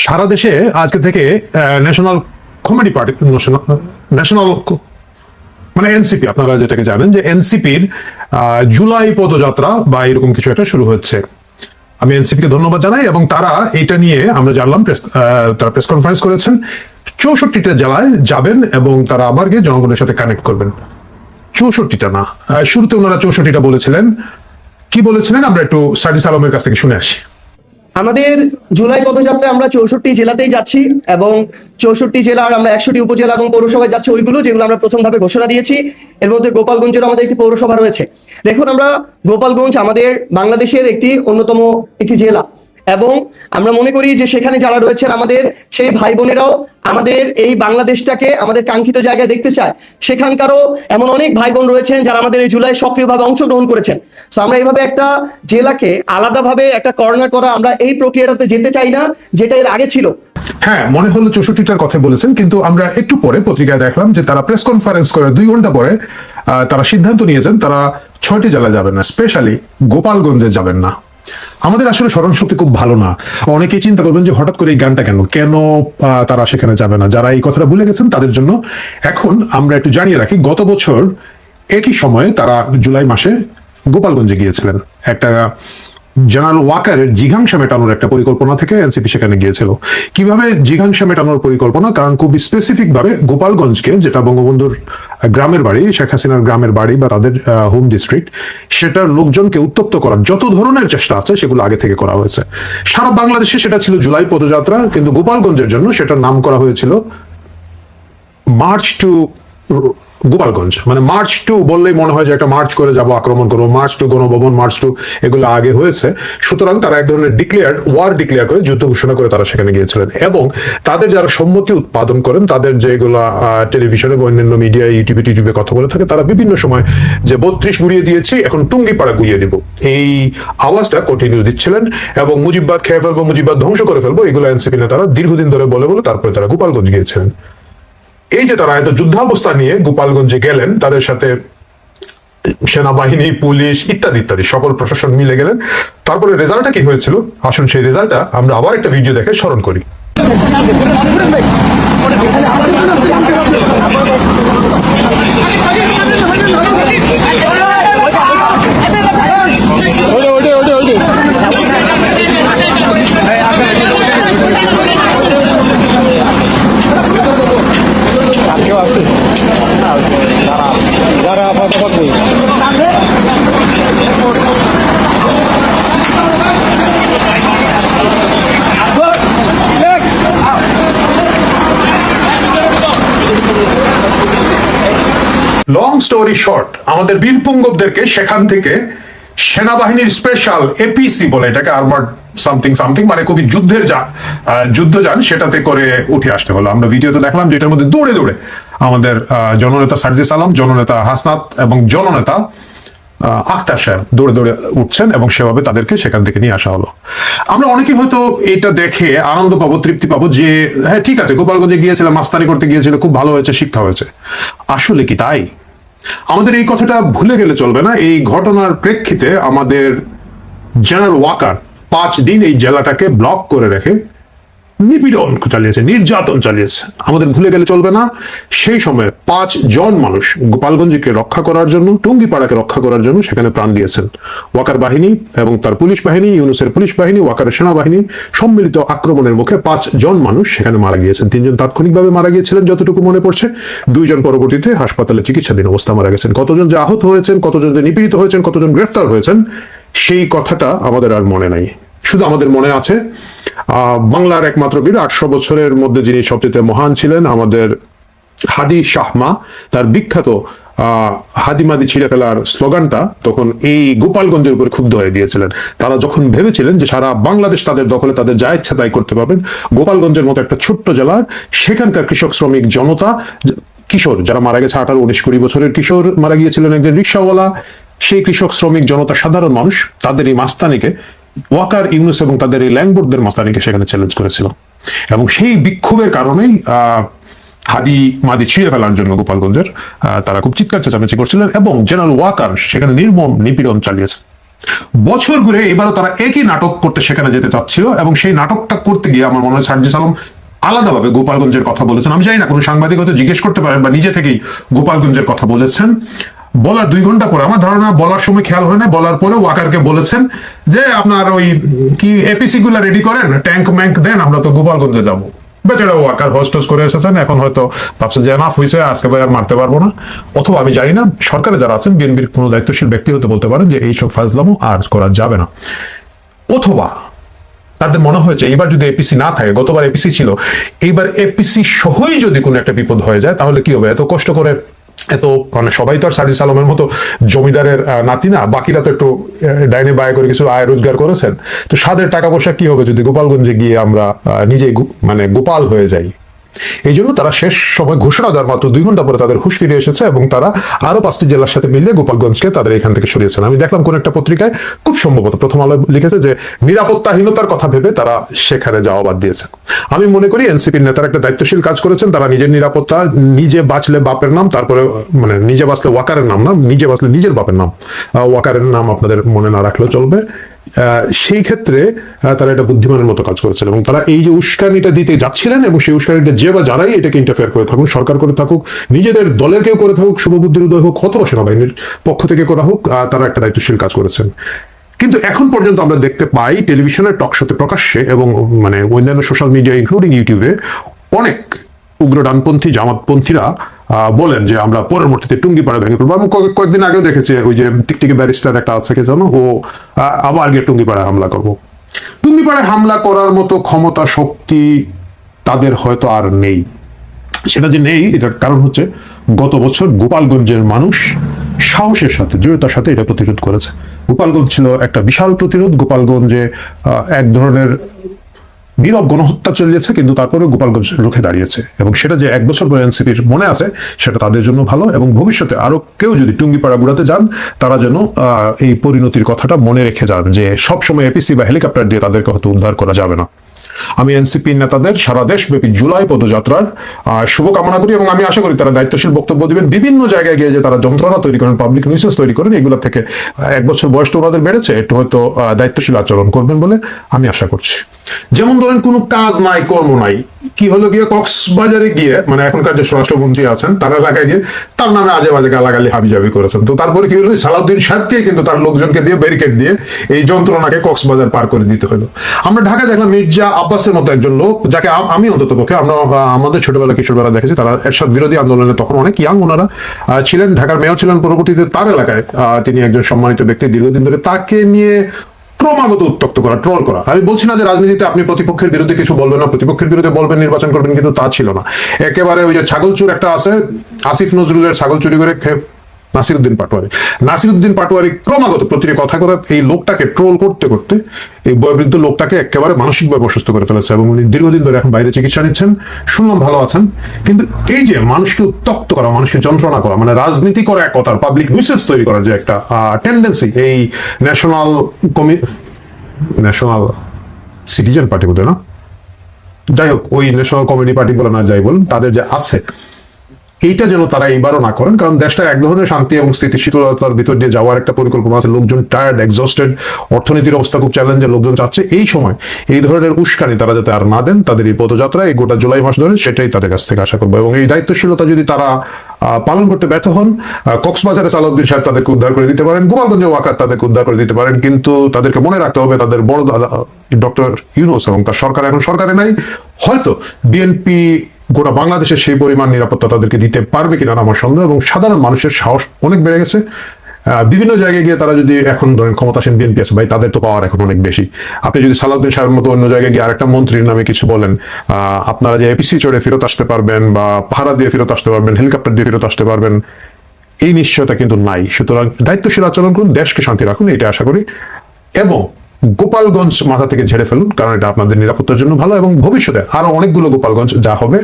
সারা দেশে আজকে থেকে ন্যাশনাল কমেডি পার্টি ন্যাশনাল মানে এনসিপি, আপনারা যেটাকে জানেন যে এনসিপির জুলাই পদযাত্রা বা এরকম কিছু একটা শুরু হচ্ছে। আমি এনসিপি কে ধন্যবাদ জানাই এবং তারা এটা নিয়ে আমরা জানলাম তারা প্রেস কনফারেন্স করেছেন, 64টা জেলায় যাবেন এবং তারা আবার গিয়ে জনগণের সাথে কানেক্ট করবেন। 64টা না, শুরুতে ওনারা 64টা বলেছিলেন। কি বলেছিলেন আমরা একটু সার্জিস আলমের কাছ থেকে শুনে আসি। আমাদের জুলাই পদযাত্রা আমরা 64 জেলাতেই যাচ্ছি এবং 64 জেলার আমরা 100টি উপজেলা এবং পৌরসভায় যাচ্ছে ওইগুলো যেগুলো আমরা প্রথম ধাপে ঘোষণা দিয়েছি। এর মধ্যে গোপালগঞ্জের আমাদের একটি পৌরসভা রয়েছে। দেখুন, আমরা গোপালগঞ্জ আমাদের বাংলাদেশের অন্যতম একটি জেলা এবং আমরা মনে করি যে সেখানে যারা রয়েছেন আমাদের সেই ভাই বোনেরাও আমাদের এই বাংলাদেশটাকে আমাদের কাঙ্ক্ষিত জায়গায় দেখতে চায়। সেখানকারও এমন অনেক ভাই বোন রয়েছেন যারা আমাদের এই জুলাই সক্রিয়ভাবে অংশগ্রহণ করেছেন। তো আমরা এইভাবে একটা জেলাকে আলাদাভাবে একটা কর্নার করা, আমরা এই প্রক্রিয়াটাতে যেতে চাই না যেটা এর আগে ছিল। হ্যাঁ, মনে হলো 64টার কথা বলেছেন, কিন্তু আমরা একটু পরে পত্রিকায় দেখলাম যে তারা প্রেস কনফারেন্স করে 2 ঘন্টা পরে তারা সিদ্ধান্ত নিয়েছেন তারা 6টি জেলা যাবেন না, স্পেশালি গোপালগঞ্জে যাবেন না। আমাদের আসলে স্মরণ শক্তি খুব ভালো না। অনেকেই চিন্তা করবেন যে হঠাৎ করে এই গানটা কেন তারা সেখানে যাবে না। যারা এই কথাটা ভুলে গেছেন তাদের জন্য এখন আমরা একটু জানিয়ে রাখি, গত বছর একই সময়ে তারা জুলাই মাসে গোপালগঞ্জে গিয়েছিলেন। একটা জেনারেল ওয়াকারের জিঘাংসা মেটানোর একটা পরিকল্পনা থেকে এনসিপি সেখানে গিয়েছিল। কিভাবে জিঘাংসা মেটানোর পরিকল্পনা? কারণ খুব স্পেসিফিক ভাবে গোপালগঞ্জকে, যেটা বঙ্গবন্ধুর গ্রামের বাড়ি, শেখ হাসিনার গ্রামের বাড়ি বা তাদের হোম ডিস্ট্রিক্ট, সেটার লোকজনকে উত্তপ্ত করার যত ধরনের চেষ্টা আছে সেগুলো আগে থেকে করা হয়েছে। সারা বাংলাদেশে সেটা ছিল জুলাই পদযাত্রা, কিন্তু গোপালগঞ্জের জন্য সেটার নাম করা হয়েছিল মার্চ টু গোপালগঞ্জ। মানে মার্চ টু বললেই মনে হয় যে একটা মার্চ করে যাব, আক্রমণ করবো, march to Ganabhaban, march to এগুলো আগে হয়েছে। সুতরাং তারা এক ধরনের ওয়ার ডিক্লেয়ার করে, যুদ্ধ ঘোষণা করে তারা সেখানে গিয়েছিলেন। এবং তাদের যারা সম্মতি উৎপাদন করেন, তাদের যেগুলো টেলিভিশনে বা অন্যান্য মিডিয়ায় ইউটিউবে কথা বলে থাকে, তারা বিভিন্ন সময় যে 32 গুড়িয়ে দিয়েছি, এখন টুঙ্গিপাড়া গুড়িয়ে দিব, এই আওয়াজটা কন্টিনিউ দিচ্ছিলেন। এবং মুজিববাদ খেয়ে ফেলবো, মুজিববাদ ধ্বংস করে ফেলবো, এগুলো এনসিপি নেতারা দীর্ঘদিন ধরে বলে তারপরে তারা গোপালগঞ্জ গিয়েছিলেন। এই যে তারা এত যুদ্ধাবস্থা নিয়ে গোপালগঞ্জে গেলেন, তাদের সাথে সেনাবাহিনী, পুলিশ ইত্যাদি ইত্যাদি সকল প্রশাসন মিলে গেলেন। তারপরে রেজাল্টটা কি হয়েছিল, আসুন সেই রেজাল্টটা আমরা আবার একটা ভিডিও দেখে স্মরণ করি। লং স্টোরি শর্ট, আমাদের বীরপুঙ্গবদেরকে সেখান থেকে সেনাবাহিনীর স্পেশাল এপিসি বলে, এটাকে আর্মার্ড সামথিং সামথিং, মানে খুবই যুদ্ধযান, সেটাতে করে উঠে আসতে হলো। আমরা ভিডিওতে দেখলাম যে এটার মধ্যে দৌড়ে দৌড়ে আমাদের জননেতা সার্জিস আলম, জননেতা হাসনাত এবং জননেতা আখতার সাহেব দৌড়ে দৌড়ে উঠছেন এবং সেভাবে তাদেরকে সেখান থেকে নিয়ে আসা হলো। আমরা অনেকে হয়তো এটা দেখে আনন্দ পাবো, তৃপ্তি পাবো যে হ্যাঁ ঠিক আছে, গোপালগঞ্জে গিয়েছিলাম, মাস্তানি করতে গিয়েছিল, খুব ভালো হয়েছে, শিক্ষা হয়েছে। আসলে কি তাই? আমাদের এই কথাটা ভুলে গেলে চলবে না। এই ঘটনার প্রেক্ষিতে আমাদের জেনারেল ওয়াকার 5 দিন এই জেলাটাকে ব্লক করে রেখে নিপীড়ন চালিয়েছে, নির্যাতন চালিয়েছে। আমাদের ভুলে গেলে চলবে না, সেই সময় 5 জন মানুষ গোপালগঞ্জকে রক্ষা করার জন্য, টুঙ্গিপাড়াকে রক্ষা করার জন্য সেখানে প্রাণ দিয়েছেন। ওয়াকার বাহিনী এবং তার পুলিশ বাহিনী, ইউনুসের পুলিশ বাহিনী, ওয়াকারের সেনাবাহিনী সম্মিলিত আক্রমণের মুখে 5 জন মানুষ সেখানে মারা গিয়েছেন। 3 জন তাৎক্ষণিকভাবে মারা গিয়েছিলেন যতটুকু মনে পড়ছে, 2 জন পরবর্তীতে হাসপাতালে চিকিৎসাধীন অবস্থা মারা গেছেন। কতজন যে আহত হয়েছেন, কতজন যে নিপীড়িত হয়েছেন, কতজন গ্রেফতার হয়েছেন, সেই কথাটা আমাদের আর মনে নাই। শুধু আমাদের মনে আছে বাংলার একমাত্র বীর, 800 বছরের মধ্যে যিনি সবচেয়ে মহান ছিলেন, আমাদের হাদি শাহমা, তার বিখ্যাত হাদিমাদি ছিঁড়ে ফেলার স্লোগানটা তখন এই গোপালগঞ্জের উপরে ক্ষুব্ধ হয়ে দিয়েছিলেন। তারা যখন ভেবেছিলেন যে সারা বাংলাদেশ তাদের দখলে, তাদের যা ইচ্ছা তাই করতে পারবেন, গোপালগঞ্জের মতো একটা ছোট্ট জেলার সেখানকার কৃষক শ্রমিক জনতা, কিশোর যারা মারা গেছে, 18, 19, 20 বছরের কিশোর মারা গিয়েছিলেন, একজন রিক্সাওয়ালা, সেই কৃষক শ্রমিক জনতা, সাধারণ মানুষ, তাদের এই মাস্তানিকে ওয়াকার, ইউনুস এবং তাদের এই ল্যাংবোর্ডদের মাস্তানিকে সেখানে চ্যালেঞ্জ করেছিল। এবং সেই বিক্ষোভের কারণেই হাদি মাদি ছিঁড়ে ফেলার জন্য গোপালগঞ্জের তারা খুব চিৎকার চেঁচামেচি করছিলেন এবং জেনারেল ওয়াকার সেখানে নির্মম নিপীড়ন চালিয়েছে। বছর ঘুরে এবারও তারা একই নাটক করতে সেখানে যেতে চাচ্ছিল, এবং সেই নাটকটা করতে গিয়ে আমার মনে হয় সার্জিস আলম আলাদাভাবে গোপালগঞ্জের কথা বলেছেন। আমি জানি না কোনো সাংবাদিক হয়তো জিজ্ঞেস করতে পারেন বা নিজে থেকেই গোপালগঞ্জের কথা বলেছেন। বলার 2 ঘন্টা পরে, আমার ধারণা বলার সময় খেয়াল হয় না, বলার পরে ওয়াকারকে বলেছেন যে আপনার ওই কি এপিসি গুলা রেডি করেন, ট্যাঙ্ক ম্যাঙ্ক দেন, আমরা তো গোপালগঞ্জে যাবো। বেচারা ওয়াকার হোস্টেস করে এসেছেন, এখন হয়তো ভাবছেন যে এনাফ হয়েছে, আজকে ভাই আর মারতে পারবো না। অথবা আমি জানি না, সরকারে যারা আছেন, বিএনপির কোনো দায়িত্বশীল ব্যক্তি হতে বলতে পারেন যে এইসব ফাজলামো আর করা যাবে না। অথবা তাদের মনে হয়েছে এবার যদি এপিসি না থাকে, গতবার এপিসি ছিল, এইবার এপিসি সহই যদি কোনো একটা বিপদ হয়ে যায় তাহলে কি হবে? এত কষ্ট করে, এত মানে সবাই তো আর সার্জিস আলমের মতো জমিদারের নাতি না, বাকিরা তো একটু ডাইনে বায়ে করে কিছু আয় রোজগার করেছেন। তো সাদের টাকা পয়সা কি হবে যদি গোপালগঞ্জে গিয়ে আমরা নিজেই মানে গোপাল হয়ে যাই? এই জন্য তারা শেষ সময় ঘোষণা দেওয়ার মাত্র 2 ঘন্টা পরে তাদের হুঁশ ফিরে এসেছে, এবং তারা আরো 5টি জেলার সাথে মিলিয়ে গোপালগঞ্জকে তাদের এখান থেকে সরিয়েছেন। আমি দেখলাম কোন একটা পত্রিকায়, খুব সম্ভবত প্রথম আলো লিখেছে যে নিরাপত্তাহীনতার কথা ভেবে তারা সেখানে যাওয়া বাদ দিয়েছে। আমি মনে করি এনসিপির নেতারা একটা দায়িত্বশীল কাজ করেছেন। তারা নিজের নিরাপত্তা, নিজে বাঁচলে বাপের নাম, তারপরে মানে নিজে বাঁচলে ওয়াকারের নাম না, নিজে বাঁচলে নিজের বাপের নাম, ওয়াকারের নাম আপনাদের মনে না রাখলেও চলবে। সেই ক্ষেত্রে তারা এটা বুদ্ধিমানের মতো কাজ করেছেন, এবং তারা এই যে উস্কানিটা দিতে যাচ্ছিলেন, এবং সেই উস্কানিটা যে বা যারাই এটাকে ইন্টারফেয়ার করে থাকুক, সরকার করে থাকুক, নিজেদের দলের কেউ করে থাকুক, শুভবুদ্ধির উদয় হোক, অথবা সেনাবাহিনীর পক্ষ থেকে করা হোক, তারা একটা দায়িত্বশীল কাজ করেছেন। কিন্তু এখন পর্যন্ত আমরা দেখতে পাই টেলিভিশনের টক শোতে প্রকাশ্যে এবং মানে অন্যান্য সোশ্যাল মিডিয়া ইনক্লুডিং ইউটিউবে অনেক উগ্র ডানপন্থী জামাতপন্থীরা বলেন যে আমরা পরবর্তীতে টুঙ্গিপাড়া ভেঙে ফেলবো। আমি কয়েকদিন আগেও দেখেছি ওই যে টিকটিকি ব্যারিস্টার একটা আছে কে জানো, ও আবার গিয়ে টুঙ্গিপাড়ায় হামলা করবো। টুঙ্গিপাড়ায় হামলা করার মতো ক্ষমতা শক্তি তাদের হয়তো আর নেই। সেটা যে নেই এটার কারণ হচ্ছে গত বছর গোপালগঞ্জের মানুষ সাহসের সাথে, দৃঢ়তার সাথে এটা প্রতিরোধ করেছে। গোপালগঞ্জ ছিল একটা বিশাল প্রতিরোধ। গোপালগঞ্জে এক ধরনের নীরব গণহত্যা চলিয়েছে, কিন্তু তারপরে গোপালগঞ্জ রুখে দাঁড়িয়েছে, এবং সেটা যে 1 বছর পরে এনসিপির মনে আছে সেটা তাদের জন্য ভালো। এবং ভবিষ্যতে আরো কেউ যদি টুঙ্গিপাড়া গুড়াতে যান, তারা যেন এই পরিণতির কথাটা মনে রেখে যান যে সবসময় এপিসি বা হেলিকপ্টার দিয়ে তাদেরকে হয়তো উদ্ধার করা যাবে না। আমি এনসিপি নেতাদের সারা দেশব্যাপী জুলাই পদযাত্রার শুভকামনা করি, এবং আমি আশা করি তারা দায়িত্বশীল বক্তব্য দিবেন। বিভিন্ন জায়গায় গিয়ে যে তারা যন্ত্রণা তৈরি করেন, পাবলিক নিউসেন্স তৈরি করেন, এগুলো থেকে 1 বছর বয়সটা ওনাদের বেড়েছে, একটু হয়তো দায়িত্বশীল আচরণ করবেন বলে আমি আশা করছি। যেমন ধরেন কোনো কাজ নাই, কর্ম নাই, কি হলো গিয়ে কক্সবাজারে গিয়ে, মানে এখনকার যে স্বরাষ্ট্রমন্ত্রী আছেন তার এলাকায় গিয়ে তার নামে আজে বাজে গালাগালি হাবিজাবি করেছেন। তো তারপরে কি হলো, সালাউদ্দিন সাহেবকে কিন্তু তার লোকজনকে দিয়ে ব্যারিকেড দিয়ে এই যন্ত্রণাকে কক্সবাজার পার করে দিতে হলো। আমরা ঢাকা দেখলাম মির্জা আব্বাসের মতো একজন লোক, যাকে আমি অন্তত পক্ষে আমরা আমাদের ছোটবেলা কিশোরবেলা দেখেছি, তারা এরশাদ বিরোধী আন্দোলনে তখন অনেক ইয়াং ওনারা ছিলেন, ঢাকার মেয়র ছিলেন, পরবর্তীতে তার এলাকায় তিনি একজন সম্মানিত ব্যক্তি দীর্ঘদিন ধরে, তাকে নিয়ে ক্রমাগত উত্তক্ত করা, ট্রল করা। আমি বলছি না যে রাজনীতিতে আপনি প্রতিপক্ষের বিরুদ্ধে কিছু বলবেন না, প্রতিপক্ষের বিরুদ্ধে বলবেন, নির্বাচন করবেন, কিন্তু তা ছিল না। একেবারে ওই যে ছাগল চোর একটা আছে, আসিফ নজরুলের ছাগল চুরি করে নাসিরউদ্দিন পাটোয়ারি ক্রমাগত প্রতিটি কথা এই লোকটাকে ট্রোল করতে করতে এই বয়োবৃদ্ধ লোকটাকে একেবারে মানসিকভাবে অসুস্থ করে ফেলেছে, এবং উনি দীর্ঘদিন ধরে এখন বাইরে চিকিৎসা নিচ্ছেন, শুনলাম ভালো আছেন। কিন্তু এই যে মানুষকে উত্তক্ত করা, মানুষকে যন্ত্রণা করা, মানে রাজনীতি করা এক কথার, পাবলিক নিউসেন্স তৈরি করার যে একটা টেন্ডেন্সি, এই ন্যাশনাল সিটিজেন পার্টি বলতে না, যাই হোক ওই ন্যাশনাল কমেডি পার্টি বলে না যাই বলুন, তাদের যে আছে, এইটা যেন তারা এইবারও না করেন। কারণ দেশটা এক ধরনের শান্তি এবং স্থিতিশীলতার ভিতর দিয়ে যাওয়ার একটা পরিকল্পনা আছে। লোকজন টায়ার্ড, এক্সস্টেড, অর্থনীতির অবস্থা খুব চ্যালেঞ্জের, লোকজন চাচ্ছে এই সময় এই ধরনের উস্কানি তারা যাতে আর না দেন তাদের এই পদযাত্রা এই গোটা জুলাই মাস ধরে, সেটাই তাদের কাছ থেকে আশা করবো। এবং এই দায়িত্বশীলতা যদি তারা পালন করতে ব্যর্থ হন, কক্সবাজারে সালাউদ্দিন সাহেব তাদেরকে উদ্ধার করে দিতে পারেন, গোপালগঞ্জে ওয়াকার তাদেরকে উদ্ধার করে দিতে পারেন, কিন্তু তাদেরকে মনে রাখতে হবে তাদের বড় দাদা ডক্টর ইউনূস এবং তার সরকার এখন সরকারে নাই, হয়তো বিএনপি গোটা বাংলাদেশের সেই পরিমাণ নিরাপত্তা তাদেরকে দিতে পারবে কিনা আমার সন্দেহ। এবং সাধারণ মানুষের সাহস অনেক বেড়ে গেছে। বিভিন্ন জায়গায় গিয়ে তারা যদি এখন ধরেন ক্ষমতাসীন বিএনপি আছে ভাই, তাদের তো পাওয়ার এখন অনেক বেশি। আপনি যদি সালাউদ্দিন সাহেবের মতো অন্য জায়গায় গিয়ে আরেকটা মন্ত্রীর নামে কিছু বলেন, আপনারা যে এপিসি চড়ে ফেরত আসতে পারবেন, বা ভাড়া দিয়ে ফেরত আসতে পারবেন, হেলিকপ্টার দিয়ে ফেরত আসতে পারবেন, এই নিশ্চয়তা কিন্তু নাই। সুতরাং দায়িত্বশীল আচরণ করুন, দেশকে শান্তি রাখুন, এটা আশা করি। এবং গোপালগঞ্জ মাথা থেকে ঝেড়ে ফেলুন, কারণ এটা আপনাদের নিরাপত্তার জন্য ভালো, এবং ভবিষ্যতে আরো অনেকগুলো গোপালগঞ্জ যা হবে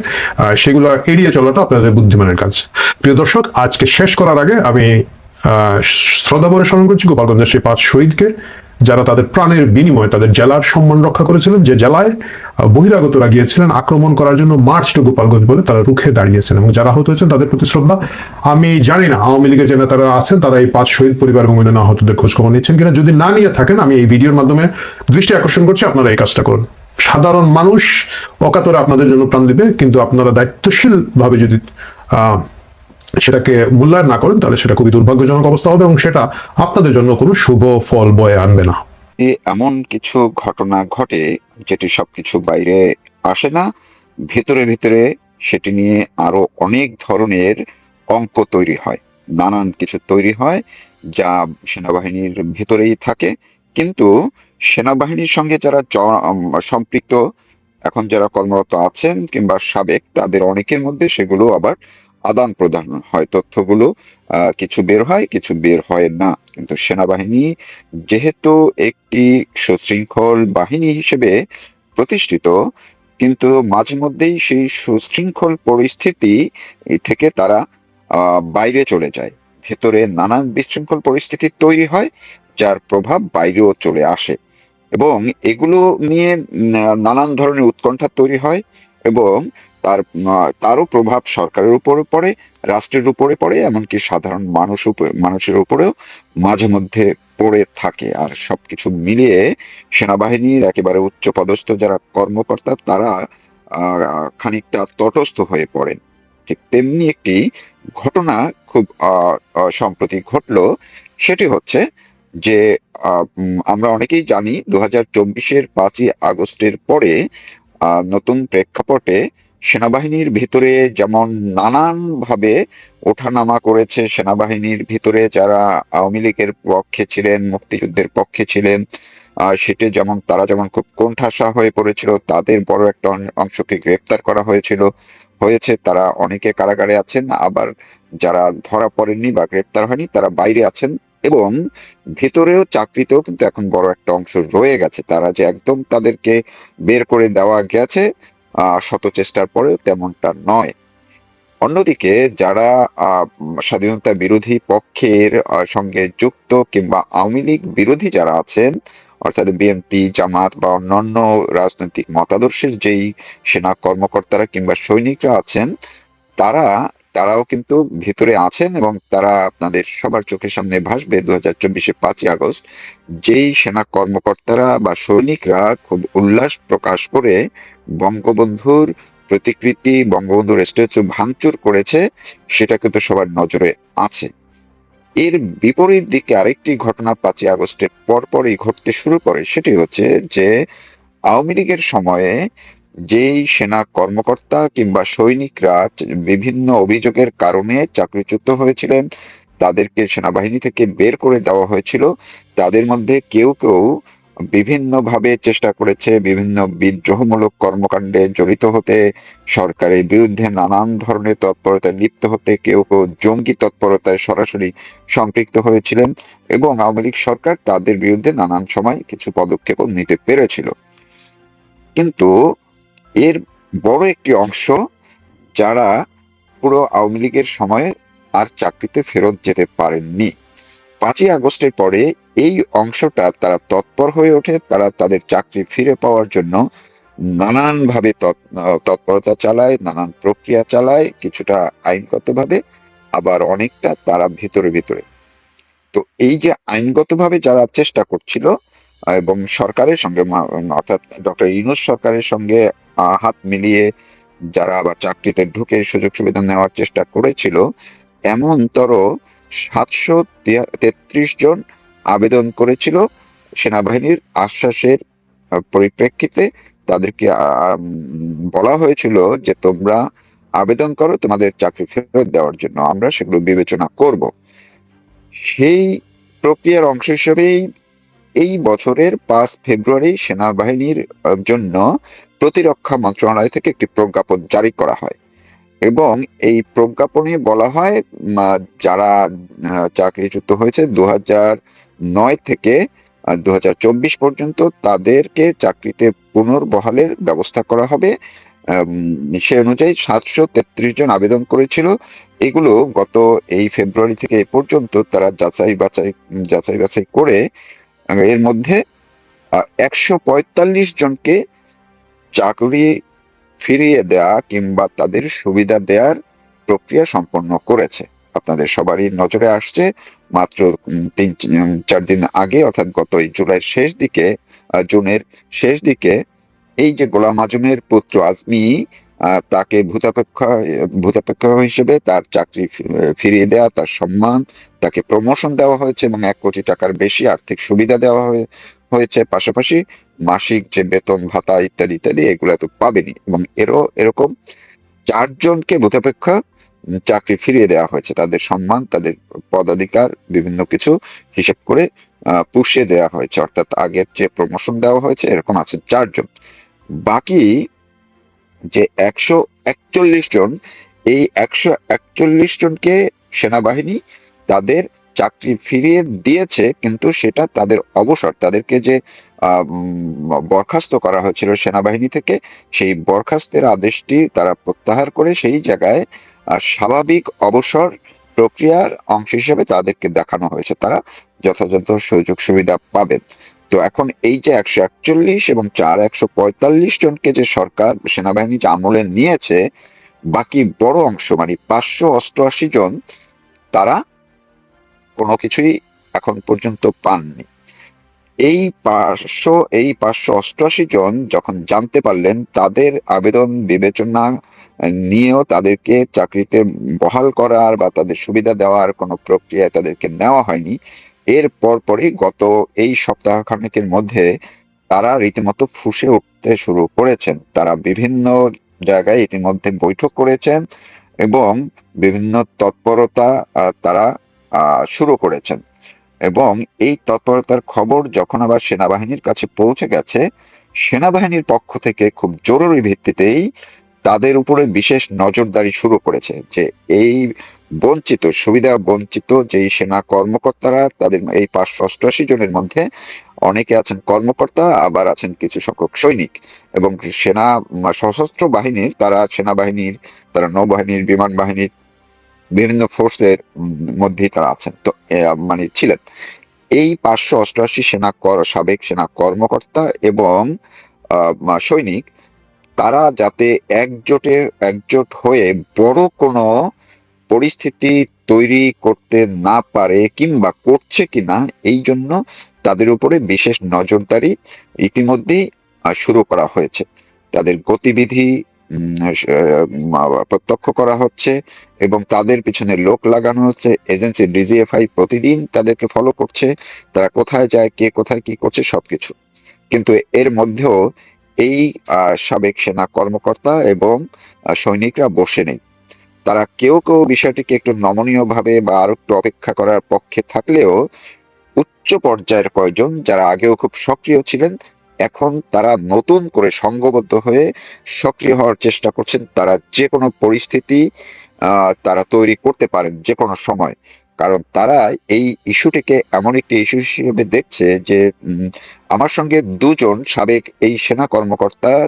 সেগুলো এড়িয়ে চলাটা আপনাদের বুদ্ধিমানের কাজ। প্রিয় দর্শক, আজকে শেষ করার আগে আমি শ্রদ্ধাভরে স্মরণ করছি গোপালগঞ্জের সেই 5 শহীদকে, যারা তাদের প্রাণের বিনিময়ে তাদের জেলার সম্মান রক্ষা করেছিলেন, যে জেলায় বহিরাগতরা গিয়েছিলেন আক্রমণ করার জন্য, মার্চ টু গোপালগঞ্জ বলে তারা রুখে দাঁড়িয়েছেন এবং যারা আহত হয়েছেন তাদের প্রতি শ্রদ্ধা। আমি জানি না আওয়ামী লীগের যে নেতারা আছেন তারা এই 5 শহীদ পরিবার এবং অন্যান্য আহতদের খোঁজ খবর নিচ্ছেন কিনা। যদি না নিয়ে থাকেন, আমি এই ভিডিওর মাধ্যমে দৃষ্টি আকর্ষণ করছি আপনারা এই কাজটা করুন। সাধারণ মানুষ অকাতরে আপনাদের জন্য প্রাণ দিবে, কিন্তু আপনারা দায়িত্বশীল ভাবে যদি সেটাকে মূল্যায়ন না করেন তাহলে সেটা খুবই দুর্ভাগ্যজনক অবস্থা হবে এবং সেটা আপনাদের জন্য কোনো শুভ ফল বয়ে আনবে না। এমন কিছু ঘটনা ঘটে যেটি সবকিছু বাইরে আসে না, ভেতরে ভেতরে সেটি নিয়ে আরো অনেক ধরনের অঙ্ক তৈরি হয়, নানান কিছু তৈরি হয় যা সেনাবাহিনীর ভেতরেই থাকে। কিন্তু সেনাবাহিনীর সঙ্গে যারা সম্পৃক্ত, এখন যারা কর্মরত আছেন কিংবা সাবেক, তাদের অনেকের মধ্যে সেগুলো আবার আদান প্রদান হয়, তথ্যগুলো কিছু বের হয়, কিছু বের হয় না। কিন্তু সেনাবাহিনী যেহেতু একটি সুশৃঙ্খল বাহিনী হিসেবে প্রতিষ্ঠিত, কিন্তু মাঝে মধ্যেই সেই সুশৃঙ্খল পরিস্থিতি থেকে তারা বাইরে চলে যায়, ভেতরে নানান বিশৃঙ্খল পরিস্থিতি তৈরি হয় যার প্রভাব বাইরেও চলে আসে এবং এগুলো নিয়ে নানান ধরনের উৎকণ্ঠা তৈরি হয় এবং তারও প্রভাব সরকারের উপরে পড়ে, রাষ্ট্রের উপরে পড়ে, এমনকি সাধারণ মানুষের উপরেও মাঝে মধ্যে পড়ে থাকে। আর সবকিছু মিলিয়ে সেনাবাহিনীর একেবারে উচ্চপদস্থ যারা কর্মকর্তা তারা খানিকটা তটস্থ হয়ে পড়েন। ঠিক তেমনি একটি ঘটনা খুব সম্প্রতি ঘটলো। সেটি হচ্ছে যে আমরা অনেকেই জানি 2024-এর 5ই আগস্টের পরে নতুন প্রেক্ষাপটে সেনাবাহিনীর ভিতরে যেমন নানান ভাবে ওঠানামা করেছে, সেনাবাহিনীর ভিতরে যারা আওয়ামী লীগের পক্ষে ছিলেন, মুক্তিযুদ্ধের পক্ষে ছিলেন, সেটা যেমন তারা যেমন খুব কোণঠাসা হয়ে পড়েছিল, তাদের বড় একটা অংশকে গ্রেপ্তার করা হয়েছে, তারা অনেকে কারাগারে আছেন, আবার যারা ধরা পড়েননি বা গ্রেপ্তার হয়নি তারা বাইরে আছেন এবং ভেতরেও চাকরিতেও কিন্তু এখন বড় একটা অংশ রয়ে গেছে। তারা যে একদম তাদেরকে বের করে দেওয়া গেছে শত চেষ্টার পরেও তেমনটা নয়। অন্যদিকে যারা স্বাধীনতা বিরোধী পক্ষের সঙ্গে যুক্ত কিংবা আওয়ামী লীগ বিরোধী যারা আছেন, অর্থাৎ বিএনপি, জামাত বা অন্যান্য রাজনৈতিক মতাদর্শের যেই সেনা কর্মকর্তারা কিংবা সৈনিকরা আছেন, তারাও কিন্তু ভিতরে আছেন এবং তারা আপনাদের সবার চোখের সামনে ভাসবে 2024-এর 5ই আগস্ট যেই সেনা কর্মকর্তারা বা সৈনিকরা খুব উল্লাস প্রকাশ করে বঙ্গবন্ধুর প্রতিকৃতি, বঙ্গবন্ধুর স্ট্যাচু ভাঙচুর করেছে, সেটা কিন্তু সবার নজরে আছে। এর বিপরীত দিকে আরেকটি ঘটনা 5ই আগস্টের পরপরই ঘটতে শুরু করে। সেটি হচ্ছে যে আওয়ামী লীগের সময়ে যেই সেনা কর্মকর্তা কিংবা সৈনিকরা বিভিন্ন অভিযোগের কারণে চাকরিচ্যুত হয়েছিলেন, তাদেরকে সেনাবাহিনী থেকে বের করে দেওয়া হয়েছিল, তাদের মধ্যে কেউ কেউ বিভিন্নভাবে চেষ্টা করেছে বিভিন্ন বিদ্রোহমূলক কর্মকাণ্ডে জড়িত হতে, সরকারের বিরুদ্ধে নানান ধরনের তৎপরতায় লিপ্ত হতে, কেউ কেউ জঙ্গি তৎপরতায় সরাসরি সম্পৃক্ত হয়েছিলেন এবং আওয়ামী লীগ সরকার তাদের বিরুদ্ধে নানান সময় কিছু পদক্ষেপ নিতে পেরেছিল। কিন্তু এর বড় একটি অংশ যারা পুরো আওয়ামী লীগের সময়ে আর চাকরিতে ফেরত যেতে পারেননি, 5ই আগস্টের পরে এই অংশটা তারা তৎপর হয়ে ওঠে, তারা তাদের চাকরি ফিরে পাওয়ার জন্য নানানভাবে তৎপরতা চালায়, নানান প্রক্রিয়া চালায়, কিছুটা আইনগতভাবে, আবার অনেকটা তারা ভিতরে ভিতরে। তো এই যে আইনগতভাবে যারা চেষ্টা করছিল এবং সরকারের সঙ্গে অর্থাৎ ডক্টর ইউনূস সরকারের সঙ্গে হাত মিলিয়ে যারা আবার চাকরিতে ঢুকে সুযোগ সুবিধা নেওয়ার চেষ্টা করেছিল, এমনতর 733 জন আবেদন করেছিল সেনাবাহিনীর আশ্বাসের পরিপ্রেক্ষিতে। তাদেরকে বলা হয়েছিল যে তোমরা আবেদন করো তোমাদের চাকরি ফেরত দেওয়ার জন্য, আমরা সেগুলো বিবেচনা করব। সেই প্রক্রিয়ার অংশ হিসেবেই এই বছরের 5 ফেব্রুয়ারি সেনাবাহিনীর জন্য প্রতিরক্ষা মন্ত্রণালয় থেকে একটি প্রজ্ঞাপন জারি করা হয় এবং এই প্রজ্ঞাপনে বলা হয় যারা চাকরিচ্যুত হয়েছে 2009 থেকে 2024 পর্যন্ত তাদেরকে চাকরিতে পুনর্বহালের ব্যবস্থা করা হবে। সে অনুযায়ী 733 জন আবেদন করেছিল। এগুলো গত এই ফেব্রুয়ারি থেকে এ পর্যন্ত তারা যাচাই বাছাই করে এর মধ্যে 145 জনকে চাকরি ফিরিয়ে দেয়া কিংবা তাদের সুবিধা দেওয়ার প্রক্রিয়া সম্পন্ন করেছে। আপনাদের সবারই নজরে আসছে মাত্র 3-4 দিন আগে, অর্থাৎ গত এই জুলাইয়ের শেষ দিকে, জুনের শেষ দিকে, এই যে গোলাম আজমের পুত্র আজমি, তাকে ভূতাপেক্ষ হিসেবে তার চাকরি ফিরিয়ে দেওয়া, তার সম্মান, তাকে প্রমোশন দেওয়া হয়েছে এবং 1 কোটি টাকার বেশি আর্থিক সুবিধা দেওয়া হয়েছে। পাশাপাশি মাসিক যে বেতন ভাতা ইত্যাদি ইত্যাদি এগুলো তো পাবেনি, এবং এরকম 4 জনকে ভূতাপেক্ষ চাকরি ফিরিয়ে দেওয়া হয়েছে। তাদের সম্মান, তাদের পদাধিকার বিভিন্ন কিছু হিসেব করে পুষিয়ে দেওয়া হয়েছে, অর্থাৎ আগের যে প্রমোশন দেওয়া হয়েছে এরকম আছেন 4 জন। বাকি যে 141 জন, এই 141 জনকে সেনাবাহিনী তাদের চাকরি ফিরিয়ে দিয়েছে, কিন্তু সেটা তাদের অবসর, তাদেরকে যে বরখাস্ত করা হয়েছিল সেনাবাহিনী থেকে, সেই বরখাস্তের আদেশটি তারা প্রত্যাহার করে সেই জায়গায় স্বাভাবিক অবসর প্রক্রিয়ার অংশ হিসেবে তাদেরকে দেখানো হয়েছে, তারা যথাযথ সুযোগ সুবিধা পাবেন। তো এখন এই যে 141 এবং 145 জনকে যে সরকার সেনাবাহিনী যে আমলে নিয়েছে, বাকি বড় অংশ মানে 588 জন, তারা কোনো কিছুই এখন পর্যন্ত পাননি। এই 588 জন যখন জানতে পারলেন তাদের আবেদন বিবেচনা নিয়েও তাদেরকে চাকরিতে বহাল করার বা তাদের সুবিধা দেওয়ার কোনো প্রক্রিয়ায় তাদেরকে নেওয়া হয়নি, এর পরপরই গত এই সপ্তাহখানেকের মধ্যে তারা রীতিমতো ফুঁসে উঠতে শুরু করেছেন। তারা বিভিন্ন জায়গায় ইতিমধ্যে বৈঠক করেছেন এবং বিভিন্ন তৎপরতা তারা শুরু করেছেন, এবং এই তৎপরতার খবর যখন আবার সেনাবাহিনীর কাছে পৌঁছে গেছে, সেনাবাহিনীর পক্ষ থেকে খুব জরুরি ভিত্তিতেই তাদের উপরে বিশেষ নজরদারি শুরু করেছে যে এই সুবিধা বঞ্চিত যেই সেনা কর্মকর্তারা, তাদের এই 588 জনের মধ্যে অনেকে আছেন কর্মকর্তা, আবার আছেন কিছু সংখ্যক সৈনিক এবং সশস্ত্র বাহিনীর, সেনাবাহিনীর, তারা নৌবাহিনীর, বিমান বাহিনীর বিভিন্ন ফোর্সের মধ্যেই তারা আছেন, তো মানে ছিলেন। এই 588 সাবেক সেনা কর্মকর্তা এবং সৈনিক, তারা যাতে একজোট হয়ে বড় কোনো পরিস্থিতি তৈরি করতে না পারে কিংবা করছে কিনা, এই জন্য তাদের উপরে বিশেষ নজরদারি ইতিমধ্যেই শুরু করা হয়েছে। তাদের গতিবিধি প্রত্যক্ষ করা হচ্ছে এবং তাদের পিছনে লোক লাগানো হচ্ছে। এজেন্সি ডিজিএফআই প্রতিদিন তাদেরকে ফলো করছে, তারা কোথায় যায়, কে কোথায় কি করছে সবকিছু। কিন্তু এর মধ্যেও এই সাবেক সেনা কর্মকর্তা এবং সৈনিকরা বসে নেই। তারা কেউ কেউ বিষয়টিকে একটু নমনীয় ভাবে বা আরো একটু অপেক্ষা করার পক্ষে থাকলেও উচ্চ পর্যায়ের কয়েকজন যারা আগেও খুব সক্রিয় ছিলেন, এখন তারা নতুন করে সংঘবদ্ধ হয়ে সক্রিয় হওয়ার চেষ্টা করছেন। তারা যে কোনো পরিস্থিতি তারা তৈরি করতে পারেন যে কোনো সময়, কারণ তারা এই ইস্যুটিকে এমন একটি ইস্যু হিসেবে দেখছে যে আমার সঙ্গে 2 জন সাবেক এই সেনা কর্মকর্তার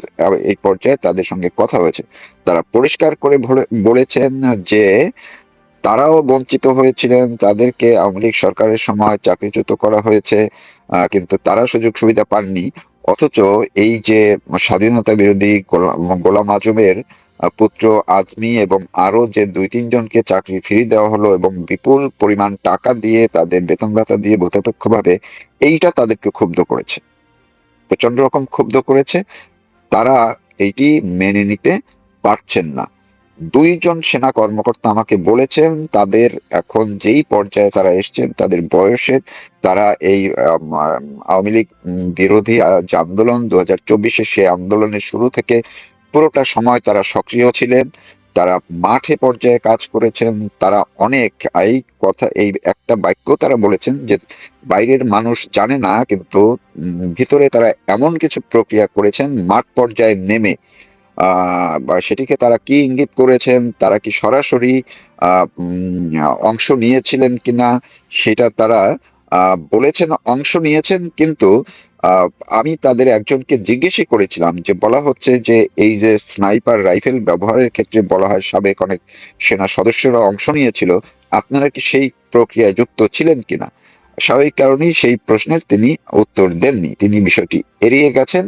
এই পর্যায়ে তাদের সঙ্গে কথা হয়েছে। তারা পরিষ্কার করে বলেছেন যে তারাও বঞ্চিত হয়েছিলেন, তাদেরকে আওয়ামী লীগ সরকারের সময় চাকরিচ্যুত করা হয়েছে, কিন্তু তারা সুযোগ সুবিধা পাননি। অথচ এই যে স্বাধীনতা বিরোধী গোলাম আজমের পুত্র আজমি এবং আরো যে 2-3 জনকে চাকরি ফিরিয়ে দেওয়া হলো এবং বিপুল পরিমাণ টাকা দিয়ে, তাদের বেতন ভাতা দিয়ে ভূতাপেক্ষভাবে, এইটা তাদেরকে ক্ষুব্ধ করেছে, প্রচন্ড রকম ক্ষুব্ধ করেছে। তারা এইটি মেনে নিতে পারছেন না। 2 জন সেনা কর্মকর্তা আমাকে বলেছেন তাদের এখন যেই পর্যায়ে তারা এসছেন, তাদের বয়সে, তারা এই আওয়ামী লীগ বিরোধী যে আন্দোলন 2024-এ, সে আন্দোলনের শুরু থেকে পুরোটা সময় তারা সক্রিয় ছিলেন, তারা মাঠে পর্যায়ে কাজ করেছেন, তারা অনেক এই একটা বাক্য তারা বলেছেন যে বাইরের মানুষ জানে না, কিন্তু ভিতরে তারা এমন কিছু প্রক্রিয়া করেছেন মাঠ পর্যায়ে নেমে। বা সেটিকে তারা কি ইঙ্গিত করেছেন, তারা কি সরাসরি অংশ নিয়েছিলেন কিনা সেটা তারা বলেছেন অংশ নিয়েছেন, কিন্তু আমি তাদের একজনকে জিজ্ঞেসই করেছিলাম যে বলা হচ্ছে যে এই যে স্নাইপার রাইফেল ব্যবহারের ক্ষেত্রে বলা হয় সাবেক অনেক সেনা সদস্যরা অংশ নিয়েছিল, আপনারা কি সেই প্রক্রিয়ায় যুক্ত ছিলেন কিনা? স্বাভাবিক কারণেই সেই প্রশ্নের তিনি উত্তর দেননি, তিনি বিষয়টি এড়িয়ে গেছেন।